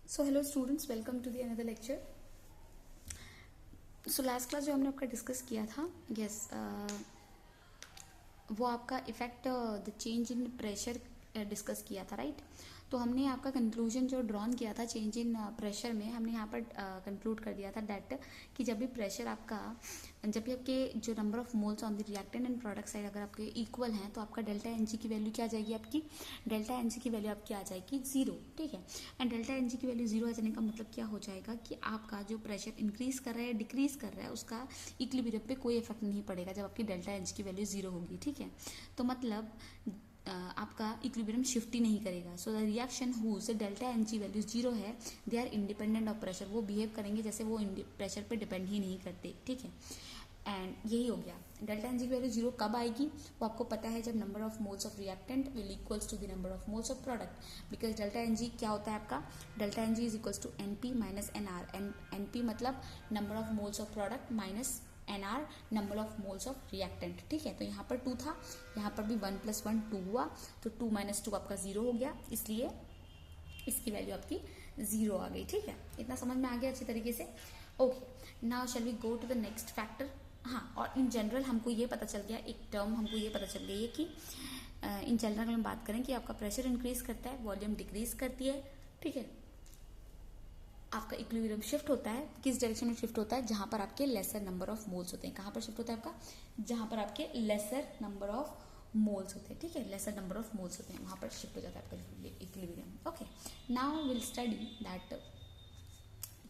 So hello students, welcome to the another lecture. So last class जो हमने आपका discuss किया था, यस, वो आपका effect the change in pressure discuss किया था, राइट। तो हमने आपका कंक्लूजन जो ड्रॉन किया था चेंज इन प्रेशर में, हमने यहाँ पर कंक्लूड कर दिया था दैट कि जब भी प्रेशर आपका, जब भी आपके जो number of moles on the reactant and product side अगर आपके इक्वल हैं तो आपका डेल्टा एन जी की वैल्यू क्या आ जाएगी, आपकी डेल्टा एन जी की वैल्यू आपकी आ जाएगी जीरो, ठीक है। एंड डेल्टा एन जी की वैल्यू जीरो आ जाने का मतलब क्या हो जाएगा कि आपका जो प्रेशर इंक्रीज कर रहा है डिक्रीज कर रहा है उसका इक्विलिब्रियम पे कोई इफेक्ट नहीं पड़ेगा जब आपकी डेल्टा एन जी की वैल्यू जीरो होगी, ठीक है। तो मतलब आपका इक्विलिब्रियम शिफ्ट ही नहीं करेगा। So the reaction whose delta n g value zero है, they are independent of pressure, वो बिहेव करेंगे जैसे वो प्रेशर पे डिपेंड ही नहीं करते, ठीक है। एंड यही हो गया। डेल्टा एन जी की वैल्यू जीरो कब आएगी वो आपको पता है, जब number of moles of reactant will equals to the number of moles of product, because delta n g क्या होता है आपका, delta n g is equals to n p minus n r, n p मतलब number of moles of product minus n r number of moles of reactant, ठीक है। तो यहाँ पर 2 था, यहाँ पर भी 1 + 1 2 हुआ, तो 2 - 2 आपका 0 हो गया, इसलिए इसकी वैल्यू आपकी 0 आ गई, ठीक है। इतना समझ में आ गया अच्छी तरीके से। Okay, now shall we go to the next factor. हाँ, और इन जनरल हमको ये पता चल गया, एक टर्म हमको ये पता चल गई है कि इन जनरल हम बात करें कि आपका प्रेशर इंक्रीज करता है, वॉल्यूम डिक्रीज करती है, ठीक है। आपका इक्विलिब्रियम शिफ्ट होता है, किस डायरेक्शन में शिफ्ट होता है, जहां पर आपके लेसर नंबर ऑफ मोल्स होते हैं। कहां पर शिफ्ट होता है आपका, जहां पर आपके लेसर नंबर ऑफ मोल्स होते हैं, ठीक है, लेसर नंबर ऑफ मोल्स होते हैं, वहां पर शिफ्ट हो जाता है आपका equilibrium. Okay, now will study that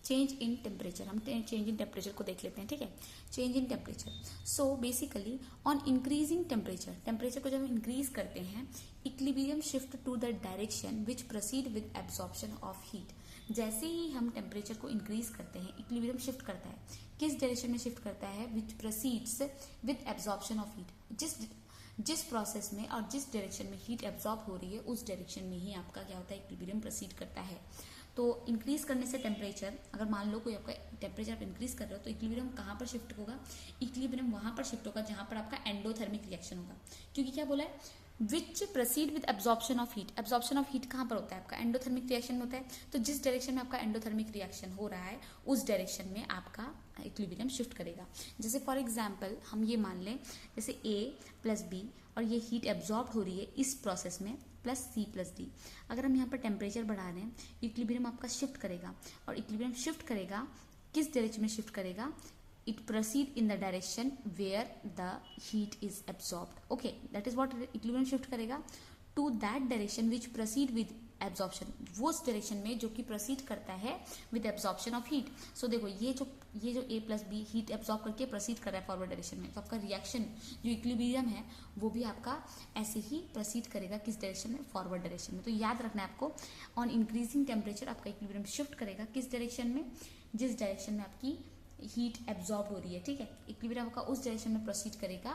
change in temperature. हम चेंज इन टेम्परेचर को देख लेते हैं, ठीक है। Change in temperature, so basically on increasing temperature, temperature को जब हम इंक्रीज करते हैं, equilibrium shift to the direction which proceed with absorption of heat. जैसे ही हम टेम्परेचर को इंक्रीज करते हैं, इक्विलिब्रियम शिफ्ट करता है, किस डायरेक्शन में शिफ्ट करता है, which proceeds with absorption of heat. जिस प्रोसेस में और जिस डायरेक्शन में हीट एब्जॉर्ब हो रही है उस डायरेक्शन में ही आपका क्या होता है, इक्विलिब्रियम प्रोसीड करता है। तो इंक्रीज करने से टेम्परेचर, अगर मान लो कोई आपका टेम्परेचर आप इंक्रीज कर रहे हो तो इक्विलिब्रियम कहाँ पर शिफ्ट होगा, इक्विलिब्रियम वहां पर शिफ्ट होगा जहां पर आपका एंडोथर्मिक रिएक्शन होगा, क्योंकि क्या बोला है, which proceed with absorption of heat. Absorption of heat कहाँ पर होता है आपका, एंडोथर्मिक रिएक्शन में होता है। तो जिस डायरेक्शन में आपका एंडोथर्मिक रिएक्शन हो रहा है उस डायरेक्शन में आपका इक्विलिब्रियम शिफ्ट करेगा। जैसे फॉर एग्जाम्पल हम ये मान लें, जैसे A + B और ये हीट एब्जॉर्ब हो रही है इस प्रोसेस में, प्लस C + D। अगर हम यहाँ पर टेम्परेचर बढ़ा रहे हैं, इक्विलिब्रियम आपका शिफ्ट करेगा, और इक्विलिब्रियम शिफ्ट करेगा किस डायरेक्शन में शिफ्ट करेगा, it proceed in the direction where the heat is absorbed. Okay, that is what equilibrium shift करेगा to that direction which proceed with absorption, वो उस डायरेक्शन में जो कि प्रोसीड करता है विद एब्जॉर्प्शन ऑफ हीट। सो देखो ये जो A + B हीट एब्जॉर्ब करके प्रोसीड कर रहा है फॉरवर्ड डायरेक्शन में, तो आपका रिएक्शन जो इक्विलिब्रियम है वो भी आपका ऐसे ही प्रोसीड करेगा किस डायरेक्शन में, फॉरवर्ड डायरेक्शन में। तो याद रखना है आपको, ऑन इंक्रीजिंग टेम्परेचर आपका इक्विलिब्रियम शिफ्ट करेगा किस डायरेक्शन में, जिस डायरेक्शन में आपकी हीट एब्जॉर्ब हो रही है, ठीक है। इक्विलिब्रियम का उस डायरेक्शन में प्रोसीड करेगा,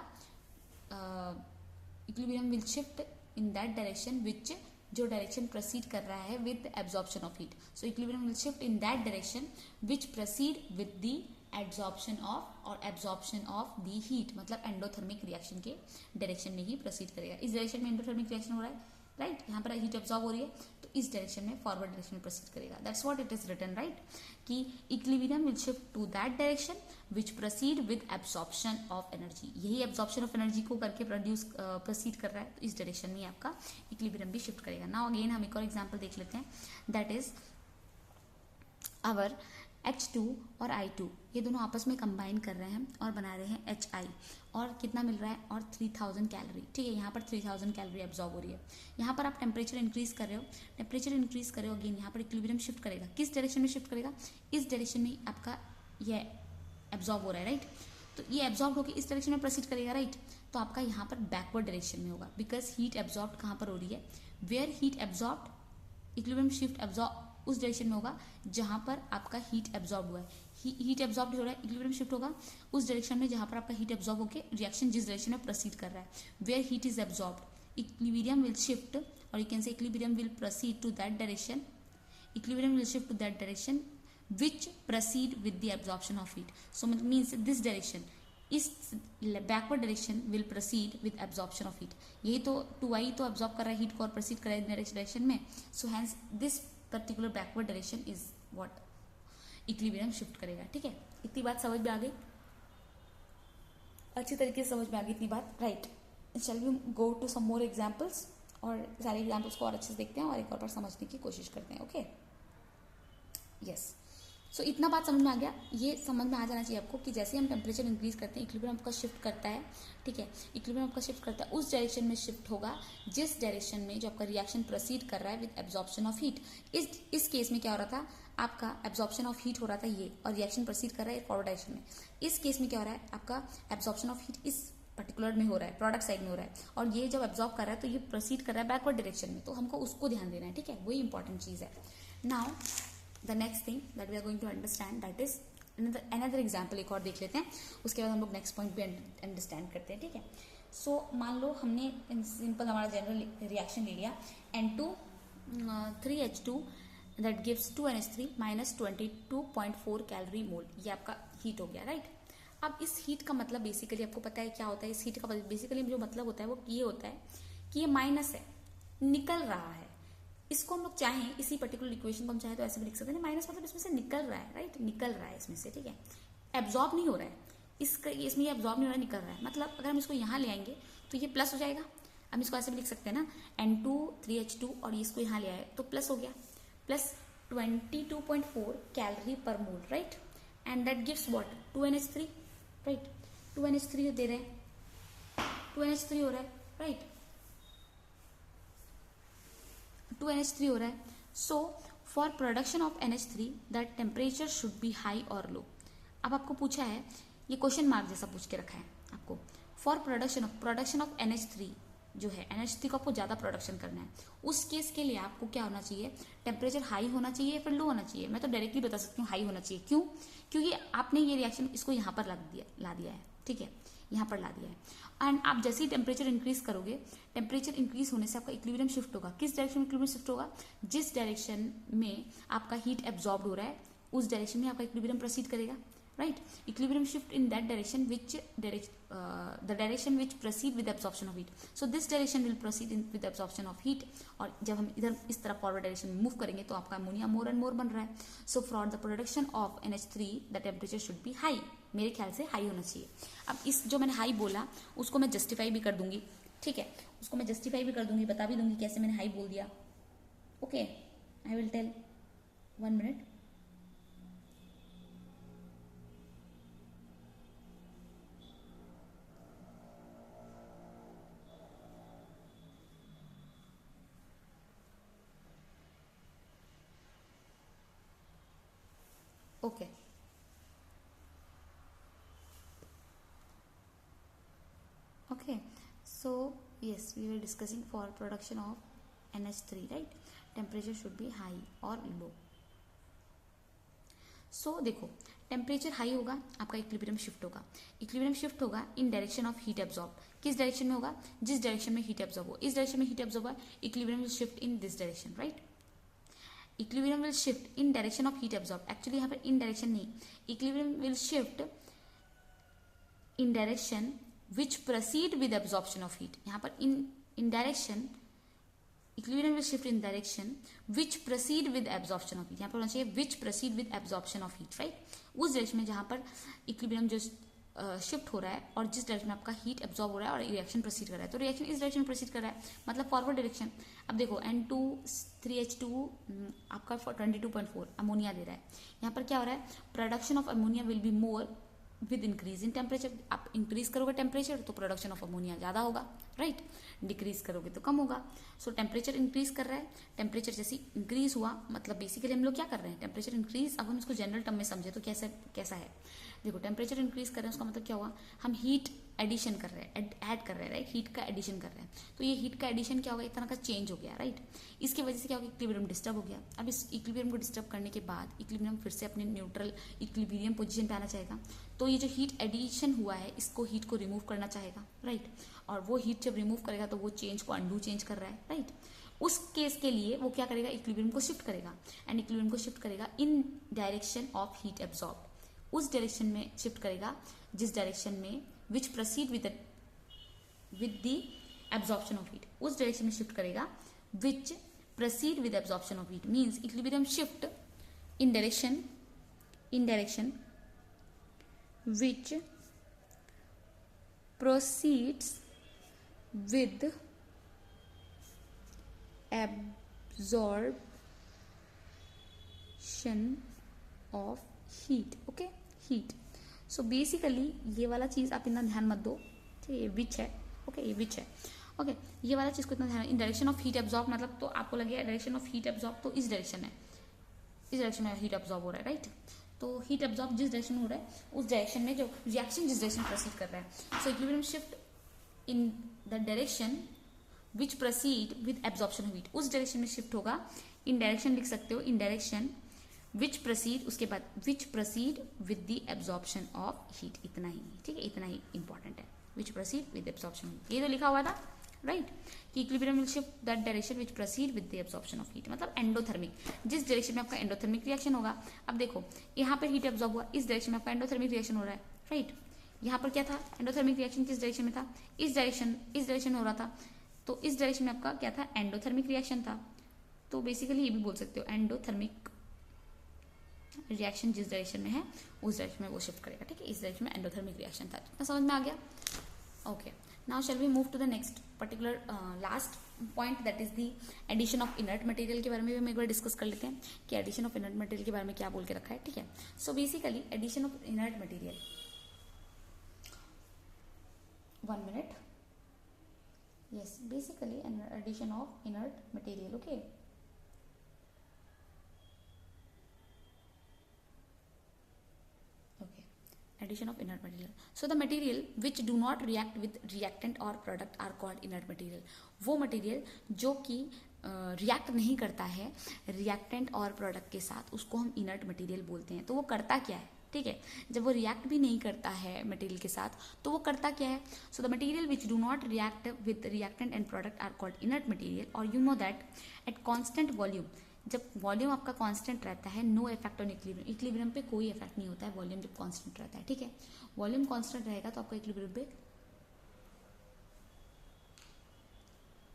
equilibrium will shift in that direction विच, जो डायरेक्शन प्रोसीड कर रहा है with absorption of heat. So equilibrium will shift in that direction which proceed with the absorption of और एब्जॉर्प्शन ऑफ द हीट, मतलब endothermic reaction के direction में ही proceed करेगा। इस डायरेक्शन में एंडोथर्मिक रिएक्शन हो रहा है, राइट, यहाँ पर हीट एब्जॉर्ब हो रही है, तो इस डायरेक्शन में फॉरवर्ड डायरेक्शन में प्रोसीड करेगा। That's what it is written, right, कि equilibrium will shift to that direction which proceed with absorption of energy. यही एब्जॉर्प्शन ऑफ एनर्जी को करके प्रोसीड कर रहा है, तो इस डायरेक्शन में आपका इक्विलिब्रियम भी शिफ्ट करेगा। नाउ अगेन हम एक और एग्जांपल देख लेते हैं, दैट इज आवर H2 और I2, ये दोनों आपस में कंबाइन कर रहे हैं और बना रहे हैं HI, और कितना मिल रहा है, और 3000 कैलोरी, ठीक है। यहाँ पर 3000 कैलोरी एब्जॉर्ब हो रही है। यहाँ पर आप टेम्परेचर इंक्रीज कर रहे हो, टेम्परेचर इंक्रीज कर रहे हो, अगेन यहाँ पर इक्विलिब्रियम शिफ्ट करेगा, किस डायरेक्शन में शिफ्ट करेगा, इस डायरेक्शन में आपका ये एब्जॉर्ब हो रहा है, राइट। तो ये एब्जॉर्ब होकर इस डायरेक्शन में प्रोसीड करेगा, राइट। तो आपका यहाँ पर बैकवर्ड डायरेक्शन में होगा, बिकॉज हीट एब्जॉर्ब कहाँ पर हो रही है, where heat absorb, equilibrium shift absorb उस डायरेक्शन में होगा जहां पर आपका हीट एब्जॉर्ब हुआ है, हीट एब्जॉर्ब हो रहा है, इक्विलिब्रियम शिफ्ट होगा उस डायरेक्शन में जहां पर आपका हीट एब्जॉर्ब होकर रिएक्शन जिस डायरेक्शन में प्रोसीड कर रहा है, where heat is absorb, equilibrium will shift, और you can say equilibrium will proceed to that direction, equilibrium will shift to that direction which proceed with the absorption of heat. So it means this direction इस backward direction will proceed with absorption of heat. यही तो 2i तो absorb कर रहा है heat को और proceed कर रहा है नेक्स्ट डायरेक्शन में। So hence this particular backward direction is what equilibrium shift करेगा। ठीक है, इतनी बात समझ में आ गई, अच्छी तरीके से समझ में आ गई इतनी बात, right. Shall we go to some more examples, और सारे एग्जाम्पल्स को और अच्छे से देखते हैं और एक और बार समझने की कोशिश करते हैं। Okay, yes. सो इतना बात समझ में आ गया। ये समझ में आ जाना चाहिए आपको कि जैसे हम टेम्परेचर इंक्रीज करते हैं इक्विलिब्रियम आपका शिफ्ट करता है। ठीक है, इक्विलिब्रियम आपका शिफ्ट करता है, उस डायरेक्शन में शिफ्ट होगा जिस डायरेक्शन में जो आपका रिएक्शन प्रोसीड कर रहा है विद एब्जॉर्प्शन ऑफ हीट। इस केस में क्या हो रहा था, आपका एब्जॉर्प्शन ऑफ हीट हो रहा था ये, और रिएक्शन प्रोसीड कर रहा है फॉरवर्ड डायरेक्शन में। इस केस में क्या हो रहा है, आपका एब्जॉर्प्शन ऑफ हीट इस पर्टिकुलर में हो रहा है, प्रोडक्ट साइड में हो रहा है, और ये जब एब्जॉर्ब कर रहा है तो ये प्रोसीड कर रहा है बैकवर्ड डायरेक्शन में, तो हमको उसको ध्यान देना है। ठीक है, वही इंपॉर्टेंट चीज है। Now the next thing that we are going to understand that is another example, एक और देख लेते हैं, उसके बाद हम लोग नेक्स्ट पॉइंट भी अंडरस्टैंड करते हैं। ठीक है, सो मान लो हमने सिंपल हमारा जनरल रिएक्शन ले लिया, N2 3H2 that gives 2NH3 minus 22.4 calorie mole, ये आपका हीट हो गया, राइट। अब इस हीट का मतलब बेसिकली आपको पता है क्या होता है, इस हीट का बेसिकली जो मतलब होता है वो ये होता है कि ये माइनस है, निकल रहा है। इसको हम लोग चाहें, इसी पर्टिकुलर इक्वेशन को हम चाहे तो ऐसे भी लिख सकते हैं, माइनस मतलब इसमें से निकल रहा है, राइट, निकल रहा है इसमें से। ठीक है, एब्जॉर्ब नहीं हो रहा है, इसमें ये एब्जॉर्ब नहीं हो रहा है, निकल रहा है। मतलब अगर हम इसको यहाँ ले आएंगे तो ये प्लस हो जाएगा। हम इसको ऐसे भी लिख सकते हैं ना, N2 3H2 और इसको यहाँ ले आए तो प्लस हो गया, plus 22.4 calorie per mole, right, and that gives what 2NH3, right. 2NH3 दे रहे हैं, 2NH3 हो रहा है, राइट, 2NH3 हो रहा है। So for production of NH3 that temperature should be high और लो। अब आपको पूछा है, ये क्वेश्चन मार्क जैसा पूछ के रखा है आपको, फॉर प्रोडक्शन ऑफ NH3 जो है, NH3 को आपको ज्यादा प्रोडक्शन करना है, उस केस के लिए आपको क्या होना चाहिए, टेम्परेचर हाई होना चाहिए या फिर लो होना चाहिए। मैं तो डायरेक्टली बता सकती हूँ हाई होना चाहिए। क्यों? क्योंकि आपने ये रिएक्शन इसको यहाँ पर ला दिया है। ठीक है, यहाँ पर ला दिया है, एंड आप जैसे ही टेम्परेचर इंक्रीज करोगे, टेम्परेचर इंक्रीज होने से आपका इक्विलिब्रियम शिफ्ट होगा। किस डायरेक्शन में इक्विलिब्रियम शिफ्ट होगा, जिस डायरेक्शन में आपका हीट एब्जॉर्ब हो रहा है उस डायरेक्शन में आपका इक्विलिब्रियम प्रोसीड करेगा, right. Equilibrium shift in that direction the direction which proceed with absorption of heat. So this direction will proceed with absorption of heat. और जब हम इधर इस तरफ फॉरवर्ड डायरेक्शन में मूव करेंगे तो आपका अमोनिया मोर एंड मोर बन रहा है। So for the production of NH3 the temperature should be high, मेरे ख्याल से हाई होना चाहिए। अब इस जो मैंने हाई बोला उसको मैं जस्टिफाई भी कर दूंगी। ठीक है, उसको मैं जस्टिफाई भी कर दूंगी, बता भी दूंगी कैसे मैंने हाई बोल दिया। Okay, I will tell, 1 minute. Okay. Okay. So yes, we were discussing for production of NH3, right? Temperature should be high or low. So देखो, टेम्परेचर हाई होगा, आपका इक्विलिब्रियम शिफ्ट होगा। इक्विलिब्रियम शिफ्ट होगा इन direction of heat absorb. किस direction में होगा, जिस direction में हीट एब्जॉर्ब हो। इस डायरेक्शन में हीट एब्जॉर्ब है, equilibrium will shift in this direction, right. Equilibrium will shift in direction of heat absorb. Actually यहाँ पर इन डायरेक्शन नहीं, equilibrium will shift in direction which proceed with absorption of heat. यहाँ पर in direction, equilibrium will shift in direction which proceed with absorption of heat. यहाँ पर होना चाहिए which proceed with absorption of heat, right. उस direction में जहाँ पर इक्विलिब्रियम जो शिफ्ट हो रहा है और जिस डायरेक्शन में आपका हीट एब्जॉर्ब हो रहा है और रिएक्शन प्रोसीड कर रहा है, तो रिएक्शन इस डायरेक्शन में प्रोसीड कर रहा है, मतलब फॉरवर्ड डायरेक्शन। अब देखो N2 3H2 आपका 22.4 अमोनिया दे रहा है। यहाँ पर क्या हो रहा है, production of ammonia will be more with increase in temperature. आप इंक्रीज करोगे टेम्परेचर तो प्रोडक्शन ऑफ अमोनिया ज्यादा होगा, राइट। डिक्रीज करोगे तो कम होगा। सो टेम्परेचर इंक्रीज कर रहा है, टेम्परेचर जैसे इंक्रीज हुआ मतलब बेसिकली हम लोग क्या कर रहे हैं, टेम्परेचर इंक्रीज। अब हम इसको जनरल टर्म में समझे तो कैसा है, देखो टेम्परेचर इंक्रीज कर रहे हैं उसका मतलब क्या हुआ, हम हीट एडिशन कर रहे हैं, ऐड कर रहे हैं, राइट। हीट का एडिशन कर रहे हैं, तो ये हीट का एडिशन क्या होगा, एक तरह का चेंज हो गया, राइट। इसकी वजह से क्या होगा, इक्विलिब्रियम डिस्टर्ब हो गया। अब इस इक्विलिब्रियम को डिस्टर्ब करने के बाद इक्विलिब्रियम फिर से अपने न्यूट्रल इक्विलिब्रियम पोजीशन पे आना चाहेगा। तो ये जो हीट एडिशन हुआ है इसको, हीट को रिमूव करना चाहेगा, राइट। और वो हीट जब रिमूव करेगा तो वो चेंज को अंडू चेंज कर रहा है, राइट। उस केस के लिए वो क्या करेगा, इक्विलिब्रियम को शिफ्ट करेगा, एंड इक्विलिब्रियम को शिफ्ट करेगा in direction of heat absorb. उस डायरेक्शन में शिफ्ट करेगा जिस डायरेक्शन में which proceed with the absorption of heat. उस डायरेक्शन में शिफ्ट करेगा which proceed with absorption of heat means equilibrium shift in direction which proceeds with absorption of heat. Okay, heat. So basically ये वाला चीज आप इतना ध्यान मत दो, ठीक है, ये विच है. ओके, ये विच है. ओके, ये वाला चीज को इतना ध्यान. इन डायरेक्शन ऑफ हीट एब्जॉर्ब मतलब तो आपको लगेगा डायरेक्शन ऑफ हीट एब्जॉर्ब तो इस डायरेक्शन है, इस डायरेक्शन में हीट एब्जॉर्ब हो रहा है, राइट. तो हीट एब्जॉर्ब जिस डायरेक्शन हो रहा है उस डायरेक्शन में जो रिएक्शन जिस डायरेक्शन प्रोसीड कर रहा है. सो equilibrium shift in the direction which proceed with absorption of heat, उस डायरेक्शन में शिफ्ट होगा. इन डायरेक्शन लिख सकते हो, इन डायरेक्शन विच प्रोसीड, उसके बाद which proceed with the absorption of heat. इतना ही, ठीक है, इतना ही इंपॉर्टेंट है. विच प्रोसीड विद एब्जॉर्प्शन, ये तो लिखा हुआ था, राइट, कि equilibrium will shift that direction which proceed with the absorption of heat, मतलब एंडोथर्मिक, जिस डायरेक्शन में आपका एंडोथर्मिक रिएक्शन होगा. अब देखो यहाँ पर हीट एब्जॉर्ब हुआ, इस डायरेक्शन में आपका एंडोथर्मिक रिएक्शन हो रहा है, राइट. यहाँ पर क्या था, एंडोथर्मिक रिएक्शन किस डायरेक्शन में था, इस डायरेक्शन में हो रहा था. तो इस डायरेक्शन में आपका क्या था, एंडोथर्मिक रिएक्शन था. तो बेसिकली ये भी बोल सकते हो एंडोथर्मिक रिएक्शन जिस डायरेक्शन में है उस डायरेक्शन में वो शिफ्ट करेगा, ठीक है. इस डायरेक्शन में एंडोथर्मिक रिएक्शन था. इतना समझ में आ गया. Okay, now shall we move to the next particular last point, that is the addition of inert material के बारे में भी हम एक बार डिस्कस कर लेते हैं कि एडिशन ऑफ इनर्ट मटेरियल के बारे में क्या बोल के रखा है, ठीक है. So basically addition of inert material, 1 minute. Yes, basically an addition of inert material. Okay. Okay. Addition of inert material. So the material which do not react with reactant or product are called inert material. वो material जो कि react नहीं करता है reactant और product के साथ, उसको हम इनर्ट मटेरियल बोलते हैं. तो वो करता क्या है, ठीक है, जब वो रिएक्ट भी नहीं करता है मटेरियल के साथ तो वो करता क्या है. So the material which do not react with reactant and product are called inert material. और you know that at constant volume, जब वॉल्यूम आपका कांस्टेंट रहता है, no effect on equilibrium, equilibrium पे कोई इफेक्ट नहीं होता है वॉल्यूम जब कांस्टेंट रहता है, ठीक है. वॉल्यूम कांस्टेंट रहेगा तो आपका इक्विलिब्रियम पे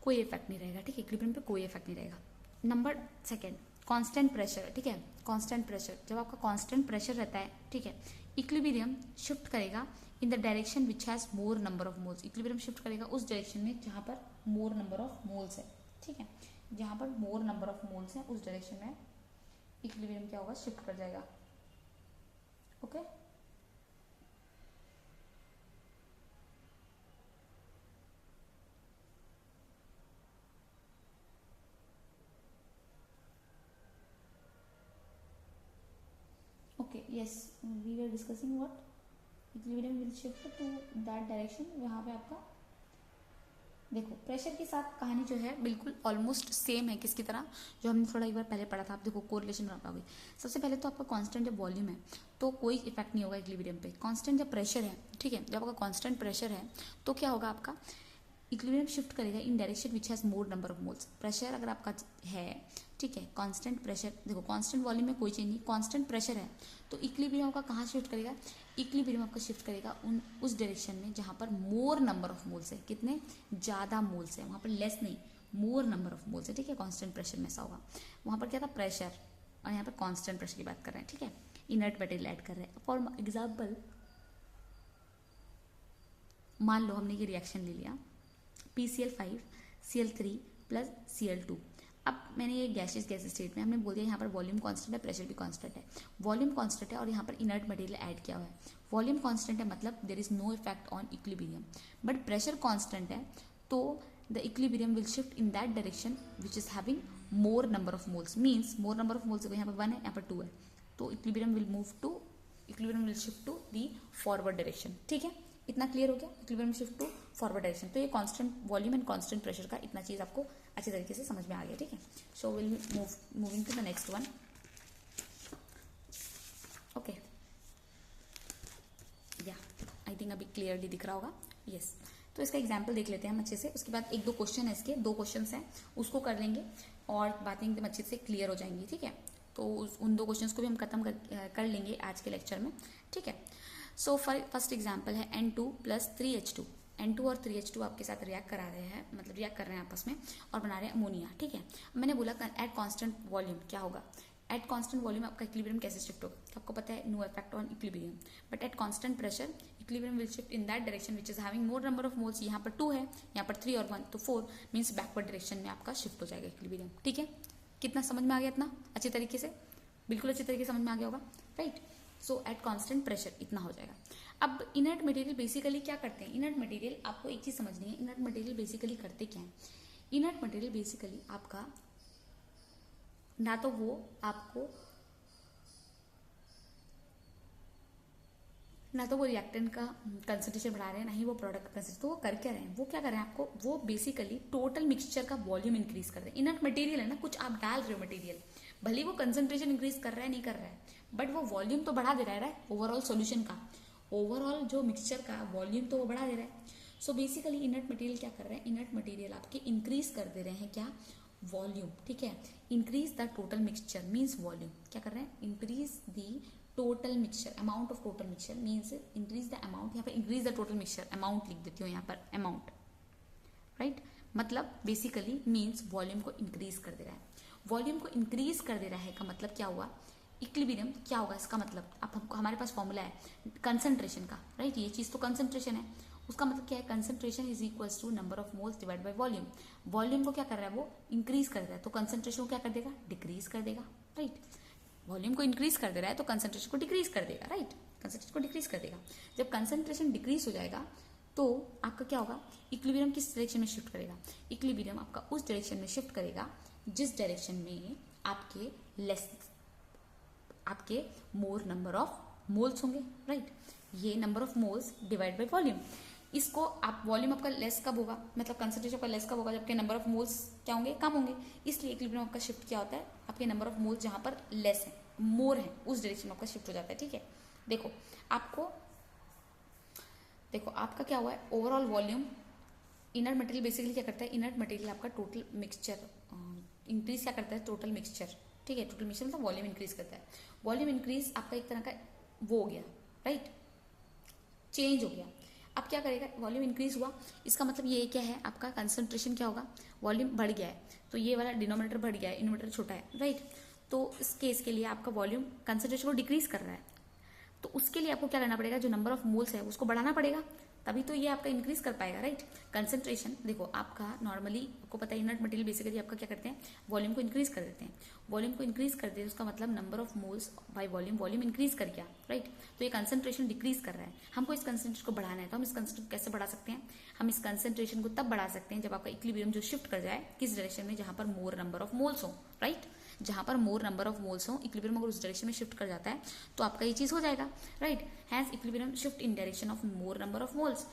कोई इफेक्ट नहीं रहेगा, ठीक है, इक्विलिब्रियम पे कोई इफेक्ट नहीं रहेगा. नंबर सेकेंड, कांस्टेंट प्रेशर, ठीक है. कांस्टेंट प्रेशर, जब आपका कांस्टेंट प्रेशर रहता है, ठीक है, इक्विलिब्रियम शिफ्ट करेगा in the direction which has more number of moles. Equilibrium shift करेगा उस डायरेक्शन में जहां पर मोर नंबर ऑफ मोल्स है, ठीक है, जहां पर मोर नंबर ऑफ मोल्स है उस डायरेक्शन में इक्विलिब्रियम क्या होगा, शिफ्ट कर जाएगा. Okay. Okay, yes, we were discussing what equilibrium will shift to that direction. यहाँ पे आपका देखो प्रेशर के साथ कहानी जो है बिल्कुल ऑलमोस्ट सेम है, किसकी तरह, जो हमने थोड़ा एक बार पहले पढ़ा था. आप देखो कोरिलेशन बना पाओगे. सबसे पहले तो आपका कांस्टेंट जब वॉल्यूम है तो कोई इफेक्ट नहीं होगा इक्विलिब्रियम पे. कांस्टेंट जब प्रेशर है, ठीक है, जब आपका कांस्टेंट प्रेशर है तो क्या होगा, आपका इक्विलिब्रियम शिफ्ट करेगा in direction which has more number of moles. Pressure अगर आपका है, ठीक है, कांस्टेंट प्रेशर, देखो कांस्टेंट वॉल्यूम में कोई चेंज नहीं, कांस्टेंट प्रेशर है तो इक्विलिब्रियम आपका कहाँ शिफ्ट करेगा, इक्विलिब्रियम आपका शिफ्ट करेगा उस डायरेक्शन में जहाँ पर मोर नंबर ऑफ मोल्स है. कितने ज़्यादा मोल्स है, वहाँ पर लेस नहीं, मोर नंबर ऑफ मोल्स है, ठीक है. कांस्टेंट प्रेशर में ऐसा होगा. वहाँ पर क्या था, प्रेशर, और यहाँ पर कांस्टेंट प्रेशर की बात कर रहे हैं, ठीक है. इनर्ट मटेरियल ऐड कर रहे हैं. फॉर एग्जाम्पल मान लो हमने ये रिएक्शन ले लिया, PCl5 Cl3 प्लस Cl2. अब मैंने ये गैसेस स्टेट में हमने बोल दिया यहाँ पर वॉल्यूम कांस्टेंट है, प्रेशर भी कांस्टेंट है. वॉल्यूम कांस्टेंट है और यहाँ पर इनर्ट मटेरियल ऐड किया हुआ है. वॉल्यूम कांस्टेंट है मतलब there is no effect on equilibrium, but pressure constant है तो the equilibrium will shift in that direction which is having more number of moles. Means more number of moles, यहाँ पर 1 है, यहाँ पर 2 है, तो equilibrium will shift to the forward direction, ठीक है. इतना क्लियर हो गया, equilibrium shift to forward direction. तो ये constant volume and constant pressure का इतना चीज आपको अच्छी तरीके से समझ में आ गया, ठीक है. So will moving to the next one. Okay, yeah I think अभी क्लियरली दिख रहा होगा. यस, तो इसका एग्जाम्पल देख लेते हैं हम अच्छे से. उसके बाद 1-2 क्वेश्चन है, इसके 2 क्वेश्चन हैं, उसको कर लेंगे और बातें एकदम अच्छे से क्लियर हो जाएंगी, ठीक है. तो उन 2 क्वेश्चन को भी हम खत्म कर लेंगे आज के लेक्चर में, ठीक है. सो फर्स्ट एग्जाम्पल है N2 + 3H2. N2 और 3H2 आपके साथ रिएक्ट करा रहे हैं, मतलब रिएक्ट कर रहे हैं आपस में और बना रहे हैं अमोनिया, ठीक है। मैंने बोला एट कांस्टेंट वॉल्यूम क्या होगा, एट कांस्टेंट वॉल्यूम आपका इक्विलिब्रियम कैसे शिफ्ट होगा, आपको पता है no effect on equilibrium, but at constant pressure equilibrium will shift in that direction which is having more number of moles. यहाँ पर 2 है, यहाँ पर 3 और 1, तो 4 मीन्स बैकवर्ड डायरेक्शन में आपका शिफ्ट हो जाएगा इक्विलिब्रियम, ठीक है। कितना समझ में आ गया, इतना अच्छी तरीके से, बिल्कुल अच्छी तरीके से समझ में आ गया होगा, राइट। सो एट कांस्टेंट प्रेशर इतना हो जाएगा। अब इनर्ट मटेरियल बेसिकली क्या करते हैं, इनर्ट मटेरियल आपको एक चीज समझनी है, इनर्ट मटेरियल बेसिकली करते क्या है। इनर्ट मटेरियल बेसिकली आपका ना तो वो आपको ना तो वो रिएक्टेंट का कंसंट्रेशन बढ़ा रहे हैं, ना ही वो प्रोडक्ट का कंसंट्रेशन, तो वो कर क्या रहे हैं, वो क्या कर रहे हैं आपको, वो बेसिकली टोटल मिक्सचर का वॉल्यूम इंक्रीज कर रहे हैं। इनर्ट मटेरियल है ना, कुछ आप डाल रहे हो मटेरियल, भले वो कंसंट्रेशन इंक्रीज कर रहा है नहीं कर रहा है, बट वो वॉल्यूम तो बढ़ा दे रहा है ओवरऑल सोल्यूशन का, ओवरऑल जो मिक्सचर का वॉल्यूम तो वो बढ़ा दे रहा है। सो बेसिकली इनर्ट मटेरियल क्या कर रहे हैं, इनर्ट मटेरियल आपके इंक्रीज कर दे रहे हैं क्या, वॉल्यूम, ठीक है। Increase the total mixture means volume, क्या कर रहे हैं, increase the total mixture, amount of total mixture means increase the amount, यहाँ पर increase the total mixture, amount लिख देती हूँ यहाँ पर अमाउंट, राइट। मतलब बेसिकली मीन्स वॉल्यूम को इंक्रीज कर दे रहा है। वॉल्यूम को इंक्रीज कर दे रहा है का मतलब क्या हुआ, इक्विलिब्रियम क्या होगा इसका मतलब, अब हमको हमारे पास फॉर्मूला है कंसंट्रेशन का, राइट। ये चीज तो कंसंट्रेशन है, उसका मतलब क्या है, concentration is equals to number of moles divide by volume. Volume को क्या कर रहा है, वो इंक्रीज कर रहा है, तो कंसंट्रेशन को क्या कर देगा, डिक्रीज कर देगा, राइट। वॉल्यूम को इंक्रीज कर दे रहा है तो कंसंट्रेशन को डिक्रीज कर देगा, राइट, कंसंट्रेशन को डिक्रीज कर देगा। जब कंसंट्रेशन डिक्रीज हो जाएगा तो आपका क्या होगा, इक्विलिब्रियम किस डायरेक्शन में शिफ्ट करेगा, इक्विलिब्रियम आपका उस डायरेक्शन में शिफ्ट करेगा जिस डायरेक्शन में आपके मोर नंबर ऑफ मोल्स होंगे, राइट। ये number of moles divide by volume, इसको आप वॉल्यूम आपका लेस कब होगा, मतलब कंसंट्रेशन आपका लेस कब होगा, जबकि नंबर ऑफ मोल्स क्या होंगे, कम होंगे। इसलिए इक्विलिब्रियम आपका शिफ्ट क्या होता है, आपके नंबर ऑफ मोल्स जहां पर लेस है, मोर है, उस डायरेक्शन में आपका शिफ्ट हो जाता है, ठीक है। देखो आपका क्या हुआ है, overall volume, inert material basically क्या करता है, इनर्ट मटेरियल आपका टोटल मिक्सचर इंक्रीज क्या करता है, टोटल मिक्सचर, ठीक है। टोटल मिक्सचर मतलब वॉल्यूम इंक्रीज करता है। वॉल्यूम इंक्रीज आपका एक तरह का वो हो गया, राइट, चेंज हो गया। अब क्या करेगा, वॉल्यूम इंक्रीज हुआ, इसका मतलब ये क्या है, आपका कंसंट्रेशन क्या होगा, वॉल्यूम बढ़ गया है, तो ये वाला डिनोमिनेटर बढ़ गया है, इनोमिनेटर छोटा है, राइट। तो इस केस के लिए आपका वॉल्यूम कंसंट्रेशन को डिक्रीज कर रहा है, तो उसके लिए आपको क्या करना पड़ेगा, जो नंबर ऑफ मोल्स है उसको बढ़ाना पड़ेगा, तभी तो ये आपका इंक्रीज कर पाएगा, राइट। कंसंट्रेशन देखो आपका नॉर्मली आपको पता है इनर्ट मटेरियल बेसिकली आपका क्या करते हैं, वॉल्यूम को इंक्रीज कर देते हैं। वॉल्यूम को इंक्रीज कर देते हैं उसका मतलब number of moles bye volume, volume increase कर गया, राइट। तो ये कंसंट्रेशन डिक्रीज कर रहा है, हमको इस कंसंट्रेशन को बढ़ाना है, तो हम इस कंसंट्रेशन कैसे बढ़ा सकते हैं, हम इस कंसंट्रेशन को तब बढ़ा सकते हैं जब आपका इक्विलिब्रियम जो शिफ्ट कर जाए किस डायरेक्शन में, जहां पर मोर नंबर ऑफ मोल्स हो, राइट। जहां पर मोर नंबर ऑफ मोल्स हो, इक्विलिब्रियम अगर उस डायरेक्शन में शिफ्ट कर जाता है तो आपका ये चीज हो जाएगा, right. Hence equilibrium shift in direction of more number of moles,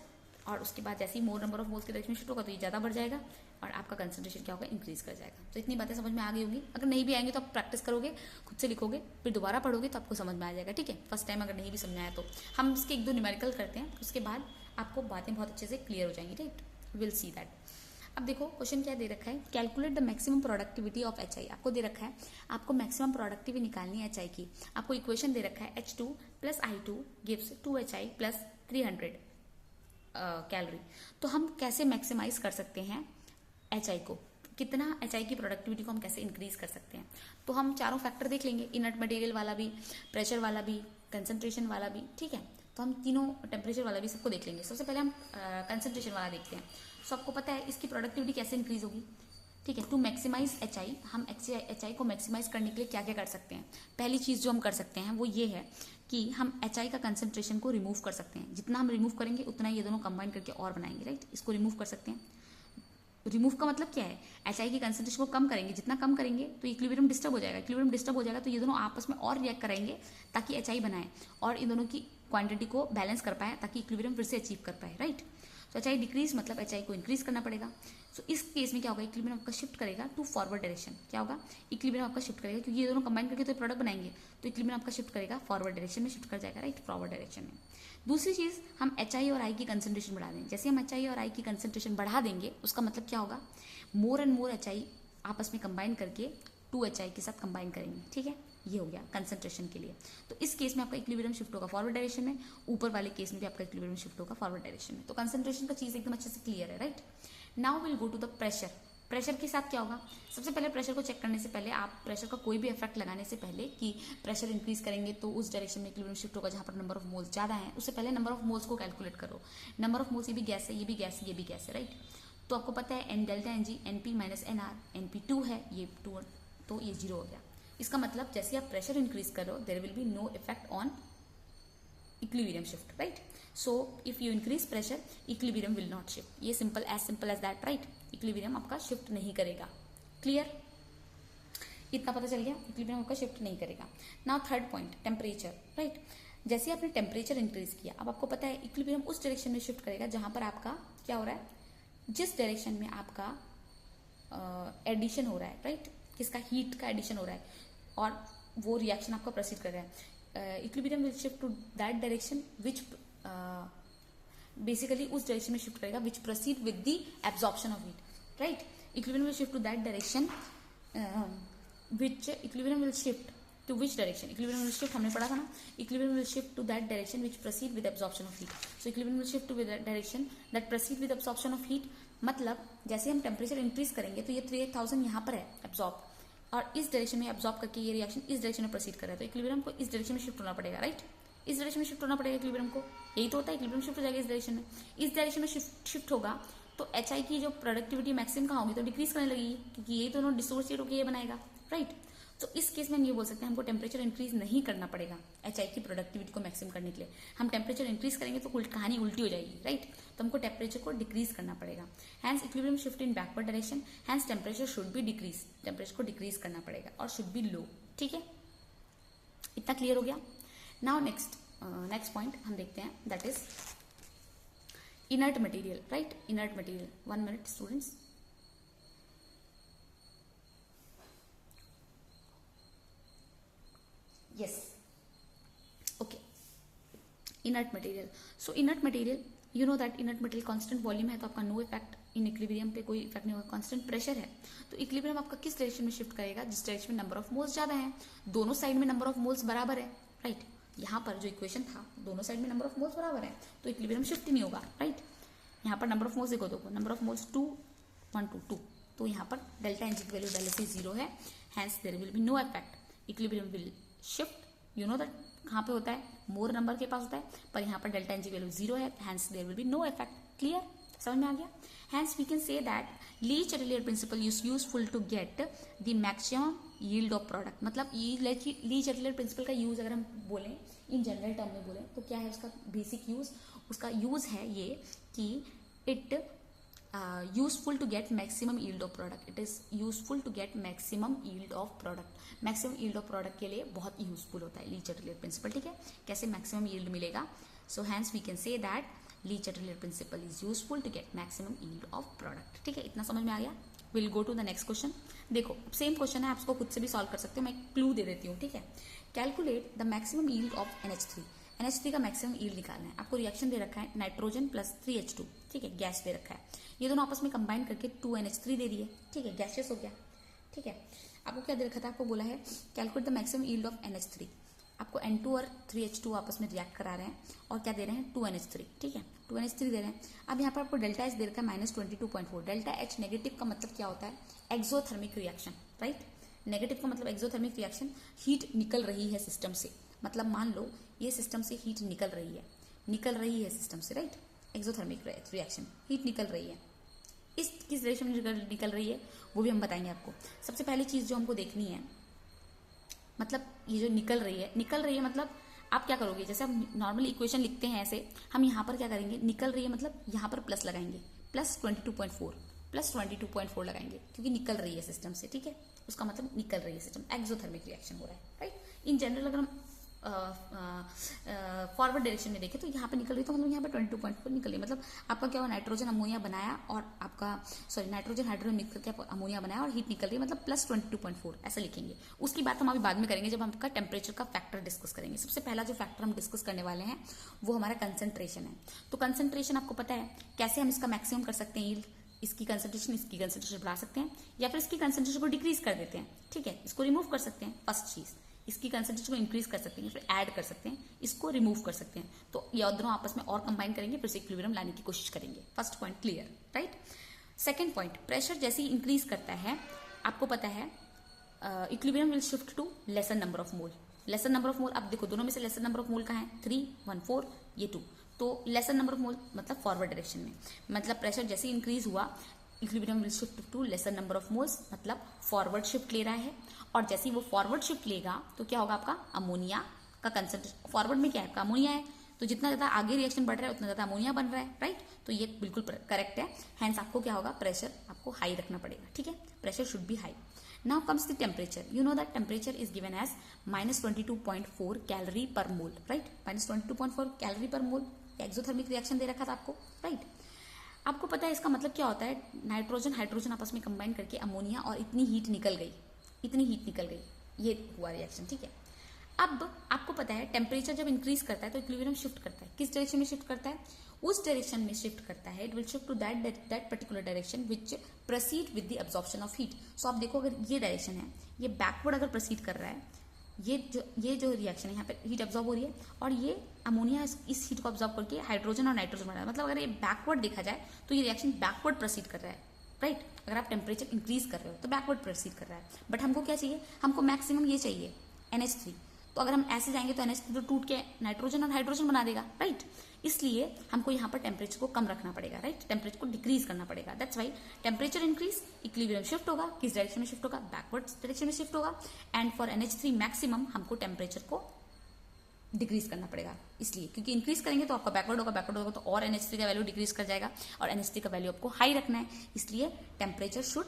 और उसके बाद जैसे ही मोर नंबर ऑफ मोल्स के डायरेक्शन में शिफ्ट होगा तो ये ज्यादा बढ़ जाएगा और आपका कंसंट्रेशन क्या होगा, इंक्रीज कर जाएगा। तो इतनी बातें समझ में आ गई होंगी, अगर नहीं भी आएंगे तो आप प्रैक्टिस करोगे, खुद से लिखोगे, फिर दोबारा पढ़ोगे तो आपको समझ में आ जाएगा, ठीक है। फर्स्ट टाइम अगर नहीं भी समझ आया तो हम इसके 1-2 न्यूमेरिकल करते हैं, उसके बाद आपको बातें बहुत अच्छे से क्लियर हो जाएंगी, राइट, विल सी दैट। अब देखो क्वेश्चन क्या दे रखा है, calculate the maximum productivity of HI, आपको दे रखा है आपको मैक्सिमम प्रोडक्टिविटी निकालनी है HI की। आपको इक्वेशन दे रखा है H2 + I2 gives 2HI + 300 calorie. तो हम कैसे मैक्सिमाइज कर सकते हैं HI को, कितना HI की प्रोडक्टिविटी को हम कैसे इंक्रीज कर सकते हैं। तो हम चारों फैक्टर देख लेंगे, इनर्ट मटेरियल वाला भी, प्रेशर वाला भी, कंसंट्रेशन वाला भी, ठीक है। तो हम तीनों, टेम्परेचर वाला भी, सबको देख लेंगे। सबसे पहले हम कंसंट्रेशन वाला देखते हैं। सो आपको पता है इसकी प्रोडक्टिविटी कैसे इंक्रीज होगी, ठीक है। टू मैक्सिमाइज HI, हम HI को मैक्सिमाइज करने के लिए क्या क्या कर सकते हैं। पहली चीज जो हम कर सकते हैं वो ये है कि हम HI का कंसंट्रेशन को रिमूव कर सकते हैं। जितना हम रिमूव करेंगे उतना ये दोनों कंबाइन करके और बनाएंगे, राइट। इसको रिमूव कर सकते हैं। रिमूव का मतलब क्या है, HI की कंसंट्रेशन को कम करेंगे, जितना कम करेंगे तो इक्विलिब्रियम डिस्टर्ब हो जाएगा। इक्विलिब्रियम डिस्टर्ब हो जाएगा तो ये दोनों आपस में और रिएक्ट कराएंगे ताकि HI बनाए और इन दोनों की क्वांटिटी को बैलेंस कर पाए ताकि इक्विलिब्रियम फिर से अचीव कर पाए, राइट। तो HI डिक्रीज मतलब HI को इंक्रीज करना पड़ेगा। सो इस केस में क्या होगा, इक्विलिब्रियम आपका शिफ्ट करेगा टू फॉरवर्ड डायरेक्शन। क्या होगा, इक्विलिब्रियम आपका शिफ्ट करेगा, क्योंकि ये दोनों कंबाइन करके तो प्रोडक्ट बनाएंगे, तो इक्विलिब्रियम आपका शिफ्ट करेगा फॉरवर्ड डायरेक्शन में, शिफ्ट कर जाएगा, राइट, फॉरवर्ड डायरेक्शन में। दूसरी चीज, हम HI और I की कंसंट्रेशन बढ़ा देंगे। जैसे हम HI और I की कंसंट्रेशन बढ़ा देंगे उसका मतलब क्या होगा, मोर एंड मोर HI आपस में कंबाइन करके 2HI के साथ कंबाइन करेंगे, ठीक है। ये हो गया कंसंट्रेशन के लिए। तो इस केस में आपका इक्विलिब्रियम शिफ्ट होगा फॉरवर्ड डायरेक्शन में, ऊपर वाले केस में भी आपका इक्विलिब्रियम शिफ्ट होगा फॉरवर्ड डायरेक्शन में। तो कंसंट्रेशन का चीज एकदम अच्छे से क्लियर है, right. Now will go to the pressure. Pressure के साथ क्या होगा, सबसे पहले प्रेशर को चेक करने से पहले, आप प्रेशर का कोई भी इफेक्ट लगाने से पहले कि प्रेशर इंक्रीज करेंगे तो उस डायरेक्शन में इक्विलिब्रियम शिफ्ट होगा जहां पर नंबर ऑफ मोल्स ज्यादा है, उससे पहले नंबर ऑफ मोल्स को कैलकुलेट करो। नंबर ऑफ मोल्स, ये भी गैस है, ये भी गैस है, ये भी गैस है, राइट। तो आपको पता है n delta n g, n p minus n r, n p 2 है, ये 2, तो ये 0 हो गया। इसका मतलब जैसे आप प्रेशर इंक्रीज करो there will be no effect on equilibrium shift, right. So if you increase pressure equilibrium will not shift, ये simple as that, right. Equilibrium आपका शिफ्ट नहीं करेगा, क्लियर, इतना पता चल गया, इक्विलिब्रियम आपका शिफ्ट नहीं करेगा। Now third point, temperature, right. जैसे आपने टेम्परेचर इंक्रीज किया, अब आपको पता है इक्विलिब्रियम उस डायरेक्शन में शिफ्ट करेगा जहां पर आपका क्या हो रहा है, जिस डायरेक्शन में आपका एडिशन हो रहा है, राइट, किसका, हीट का एडिशन हो रहा है और वो रिएक्शन आपका प्रोसीड कर रहा है। Equilibrium will shift to that direction which basically उस डायरेक्शन में शिफ्ट करेगा which proceed with the absorption of heat, right. Equilibrium will shift to that direction which equilibrium will shift to which direction, equilibrium will shift, हमने पढ़ा था ना, equilibrium will shift to that direction which proceed with absorption of heat. So equilibrium will shift to that direction that proceed with absorption of heat, मतलब जैसे हम temperature increase करेंगे तो ये 3000 यहाँ पर है एब्जॉर्ब, और इस डायरेक्शन में एब्जॉर्ब करके ये रिएक्शन इस डायरेक्शन में प्रोसीड कर रहा है, तो इक्विलिब्रियम को इस डायरेक्शन में शिफ्ट होना पड़ेगा, राइट। इस डायरेक्शन में शिफ्ट होना पड़ेगा इक्विलिब्रियम को, यही तो होता है, इक्विलिब्रियम शिफ्ट हो जाएगा इस डायरेक्शन में। इस डायरेक्शन में शिफ्ट होगा तो एच आई की जो प्रोडक्टिविटी मैक्सिमम कहाँ होगी, तो डिक्रीज करने लगेगी, क्योंकि ये दोनों डिसोसिएट होकर ये बनाएगा, राइट। तो इस केस में हम ये बोल सकते हैं हमको टेम्परेचर इंक्रीज नहीं करना पड़ेगा एच आई की प्रोडक्टिविटी को मैक्सिमम करने के लिए। हम टेम्परेचर इंक्रीज करेंगे तो कहानी उल्टी हो जाएगी, राइट। तो हमको टेम्परेचर को डिक्रीज करना पड़ेगा। Hence equilibrium shift in backward direction, hence temperature should be decrease, temperature को डिक्रीज करना पड़ेगा और शुड बी लो, ठीक है, इतना क्लियर हो गया। नाउ नेक्स्ट पॉइंट हम देखते हैं, that is inert material, right. Inert material, 1 minute students. Yes, okay, inert material. So inert material, you know that inert material constant volume है तो आपका नो इफेक्ट इन इक्विलिब्रियम पे, कोई इफेक्ट नहीं होगा। कांस्टेंट प्रेशर है तो इक्विलिब्रियम आपका किस डायरेक्शन में शिफ्ट करेगा, जिस डायरेक्शन में नंबर ऑफ मोल्स ज्यादा है, दोनों साइड में नंबर ऑफ मोल्स बराबर है, राइट। यहाँ पर जो इक्वेशन था दोनों साइड में नंबर ऑफ मोल्स बराबर है तो इक्विलिब्रियम शिफ्ट ही नहीं होगा, राइट। यहाँ पर नंबर ऑफ मोल्स देखो, नंबर ऑफ मोल्स 2 1 2 2, तो यहाँ पर डेल्टा एन जी की वैल्यू पहले से 0 है, hence there will be no effect, equilibrium will shift, you know that कहाँ पे होता है, मोर नंबर के पास होता है, पर यहाँ पर डेल्टा एन जी वैल्यू 0 है, hence there will be no effect, clear, समझ में आ गया। Hence we can say that Le Chatelier principle is useful to get the maximum yield of product, मतलब ली-चैटलियर प्रिंसिपल का यूज अगर हम बोलें इन जनरल टर्म में बोलें तो क्या है उसका बेसिक यूज, उसका यूज है ये कि it useful to get maximum yield of product, it is useful to get maximum yield of product, maximum yield of product के लिए बहुत यूजफुल होता है ली-चैटलियर प्रिंसिपल, ठीक है, कैसे मैक्सिमम यील्ड मिलेगा। So hence we can say that Le Chatelier principle is useful to get maximum yield of product, ठीक है, इतना समझ में आ गया। Will go to the next question. देखो सेम क्वेश्चन है, आप इसको खुद से भी सॉल्व कर सकते हो, मैं क्लू दे देती हूँ, ठीक है। Calculate the maximum yield of NH3, NH3 का मैक्सिमम यील्ड निकालना है। आपको रिएक्शन दे रखा है नाइट्रोजन प्लस 3H2, ठीक है, गैस दे रखा है, ये दोनों आपस में कंबाइन करके 2NH3 दे दिए, ठीक है, गैसियस हो गया, ठीक है। आपको क्या दे रखा था, आपको बोला है calculate the maximum yield of NH3, आपको N2 और 3H2 आपस में रिएक्ट करा रहे हैं और क्या दे रहे हैं 2NH3, ठीक है, 2NH3 दे रहे हैं। अब यहाँ पर आपको डेल्टा H दे रखा है -22.4, डेल्टा H नेगेटिव का मतलब क्या होता है, एक्सोथर्मिक रिएक्शन, राइट। नेगेटिव का मतलब एक्सोथर्मिक रिएक्शन, हीट निकल रही है सिस्टम से, मतलब मान लो ये सिस्टम से हीट निकल रही है सिस्टम से, राइट। एक्सोथर्मिक रिएक्शन, हीट निकल रही है, इस किस डायरेक्शन में निकल रही है वो भी हम बताएंगे आपको। सबसे पहली चीज जो हमको देखनी है, मतलब ये जो निकल रही है मतलब आप क्या करोगे, जैसे हम नॉर्मली इक्वेशन लिखते हैं ऐसे, हम यहाँ पर क्या करेंगे, निकल रही है मतलब यहाँ पर प्लस लगाएंगे, +22.4 लगाएंगे, क्योंकि निकल रही है सिस्टम से, ठीक है, उसका मतलब निकल रही है सिस्टम, एक्सोथर्मिक रिएक्शन हो रहा है, राइट। इन जनरल अगर हम फॉरवर्ड डायरेक्शन में देखें तो यहाँ पे निकल रही है, तो मतलब यहाँ पे 22.4 निकल रही है, मतलब आपका क्या हुआ, नाइट्रोजन अमोनिया बनाया और नाइट्रोजन हाइड्रोजन मिक्स करके अमोनिया बनाया और हीट निकल रही है, मतलब +22.4 ऐसा लिखेंगे। उसकी बात हम अभी बाद में करेंगे जब हम आपका टेम्परेचर का फैक्टर डिस्कस करेंगे। सबसे पहला जो फैक्टर हम डिस्कस करने वाले हैं वो हमारा कंसंट्रेशन है। तो कंसंट्रेशन आपको पता है कैसे हम इसका मैक्सिमम कर सकते हैं, इसकी कंसंट्रेशन बढ़ा सकते हैं या फिर इसकी कंसंट्रेशन को डिक्रीज कर देते हैं, ठीक है, इसको रिमूव कर सकते हैं। फर्स्ट चीज इसकी कंसेंट्रेशन को इंक्रीज कर सकते हैं, फिर ऐड कर सकते हैं, इसको रिमूव कर सकते हैं। तो ये दोनों आपस में और कंबाइन करेंगे, फिर से इक्विलिब्रियम लाने की कोशिश करेंगे। First point clear, right. Second point, pressure जैसे ही इंक्रीज करता है, आपको पता है equilibrium will shift to lesser number of mole. Lesser number of mole, अब देखो दोनों में से लेसर नंबर ऑफ मोल कहाँ है, 3, 1, 4, ये 2। तो लेसर नंबर ऑफ मोल मतलब फॉरवर्ड डायरेक्शन में, मतलब प्रेशर जैसे इंक्रीज हुआ equilibrium will shift to lesser number of moles, मतलब फॉरवर्ड शिफ्ट ले रहा है। और जैसे ही वो फॉरवर्ड शिफ्ट लेगा तो क्या होगा, आपका अमोनिया का कंसेंट्रेशन, फॉरवर्ड में क्या है, आपका अमोनिया है, तो जितना ज्यादा आगे रिएक्शन बढ़ रहा है उतना ज्यादा अमोनिया बन रहा है, राइट। तो ये बिल्कुल करेक्ट है। हैंस आपको क्या होगा, प्रेशर आपको हाई रखना पड़ेगा, ठीक है, pressure should be high. Now comes the temperature. You know that temperature is given as -22.4 calorie per mole, right. -22.4 calorie per mole exothermic reaction दे रखा था आपको, राइट। आपको पता है इसका मतलब क्या होता है, नाइट्रोजन हाइड्रोजन आपस में कंबाइन करके अमोनिया और इतनी हीट निकल गई, ये हुआ रिएक्शन, ठीक है। अब आपको पता है टेम्परेचर जब इंक्रीज करता है तो इक्विलिब्रियम शिफ्ट करता है, किस डायरेक्शन में शिफ्ट करता है, उस डायरेक्शन में शिफ्ट करता है। It will shift to that particular direction which proceed with the absorption of heat. So आप देखो, अगर ये डायरेक्शन है, ये बैकवर्ड अगर प्रोसीड कर रहा है, ये जो रिएक्शन है, यहाँ पे हीट अब्जॉर्ब हो रही है और ये अमोनिया इस हीट को अब्जॉर्ब करके हाइड्रोजन और नाइट्रोजन बना रहा है। मतलब अगर ये बैकवर्ड देखा जाए तो ये रिएक्शन बैकवर्ड प्रोसीड कर रहा है, राइट। अगर आप टेम्परेचर इंक्रीज कर रहे हो तो बैकवर्ड प्रोसीड कर रहा है। बट हमको क्या चाहिए, हमको मैक्सिमम ये चाहिए NH3। तो अगर हम ऐसे जाएंगे तो NH3 तो टूट के नाइट्रोजन और हाइड्रोजन बना देगा, राइट। इसलिए हमको यहाँ पर टेम्परेचर को कम रखना पड़ेगा, राइट, टेम्परेचर को डिक्रीज करना पड़ेगा। That's why temperature increase, equilibrium shift होगा, किस डायरेक्शन में शिफ्ट होगा, बैकवर्ड डायरेक्शन में शिफ्ट होगा। एंड फॉर NH3 मैक्सिमम हमको टेम्परेचर को डिक्रीज करना पड़ेगा, इसलिए क्योंकि इंक्रीज करेंगे तो आपका बैकवर्ड होगा तो और NH3 का वैल्यू डिक्रीज कर जाएगा और NH3 का वैल्यू आपको हाई रखना है, इसलिए टेम्परेचर शुड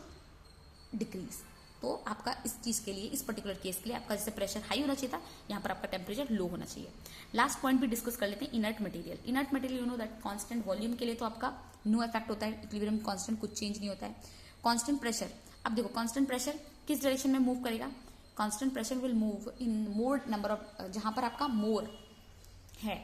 डिक्रीज। तो आपका इस चीज के लिए, इस पर्टिकुलर केस के लिए आपका जैसे प्रेशर हाई होना चाहिए था, यहाँ पर आपका टेम्परेचर लो होना चाहिए। लास्ट पॉइंट भी डिस्कस कर लेते हैं, inert material. Inert material, you know that constant volume के लिए तो आपका नो इफेक्ट होता है, इक्विलिब्रियम कांस्टेंट, कुछ चेंज नहीं होता है। कांस्टेंट प्रेशर, अब देखो कांस्टेंट प्रेशर किस डायरेक्शन में मूव करेगा, constant pressure will move in more number of, जहां पर आपका मोर है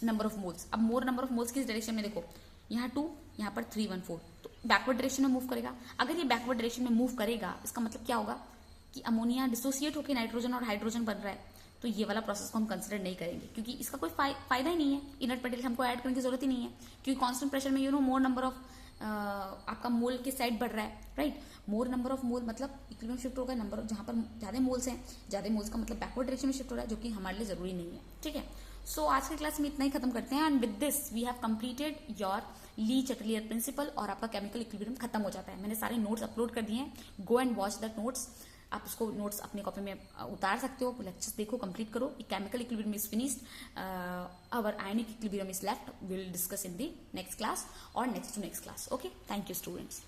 नंबर ऑफ मोल्स। अब मोर नंबर ऑफ मोल्स किस डायरेक्शन में, देखो यहाँ 2, यहाँ पर 3, 1, 4, तो बैकवर्ड डायरेक्शन में मूव करेगा। अगर ये बैकवर्ड डायरेक्शन में मूव करेगा, इसका मतलब क्या होगा कि अमोनिया डिसोसिएट होकर नाइट्रोजन और हाइड्रोजन बन रहा है, तो ये वाला प्रोसेस को हम कंसिडर नहीं करेंगे क्योंकि इसका कोई फायदा ही नहीं है। इनर्ट मटेरियल हमको ऐड करने की जरूरत ही नहीं है क्योंकि कांस्टेंट प्रेशर में मोर नंबर ऑफ आपका मोल के साइड बढ़ रहा है, राइट। मोर नंबर ऑफ मोल मतलब इक्विलिब्रियम शिफ्ट होगा, नंबर जहां पर ज्यादा मोल्स हैं, ज्यादा मोल्स का मतलब बैकवर्ड डायरेक्शन में शिफ्ट हो रहा है, जो कि हमारे लिए जरूरी नहीं है, ठीक है। सो आज की क्लास में इतना ही खत्म करते हैं। And with this we have completed your Le Chatelier principle और आपका केमिकल इक्विलिब्रियम खत्म हो जाता है। मैंने सारे नोट्स अपलोड कर दिए हैं, go and watch that notes. आप उसको नोट्स अपने कॉपी में उतार सकते हो, लेक्चर्स देखो, कंप्लीट करो। Chemical equilibrium is finished, our ionic equilibrium is left, will discuss in the next class और next to next class. Okay, thank you students.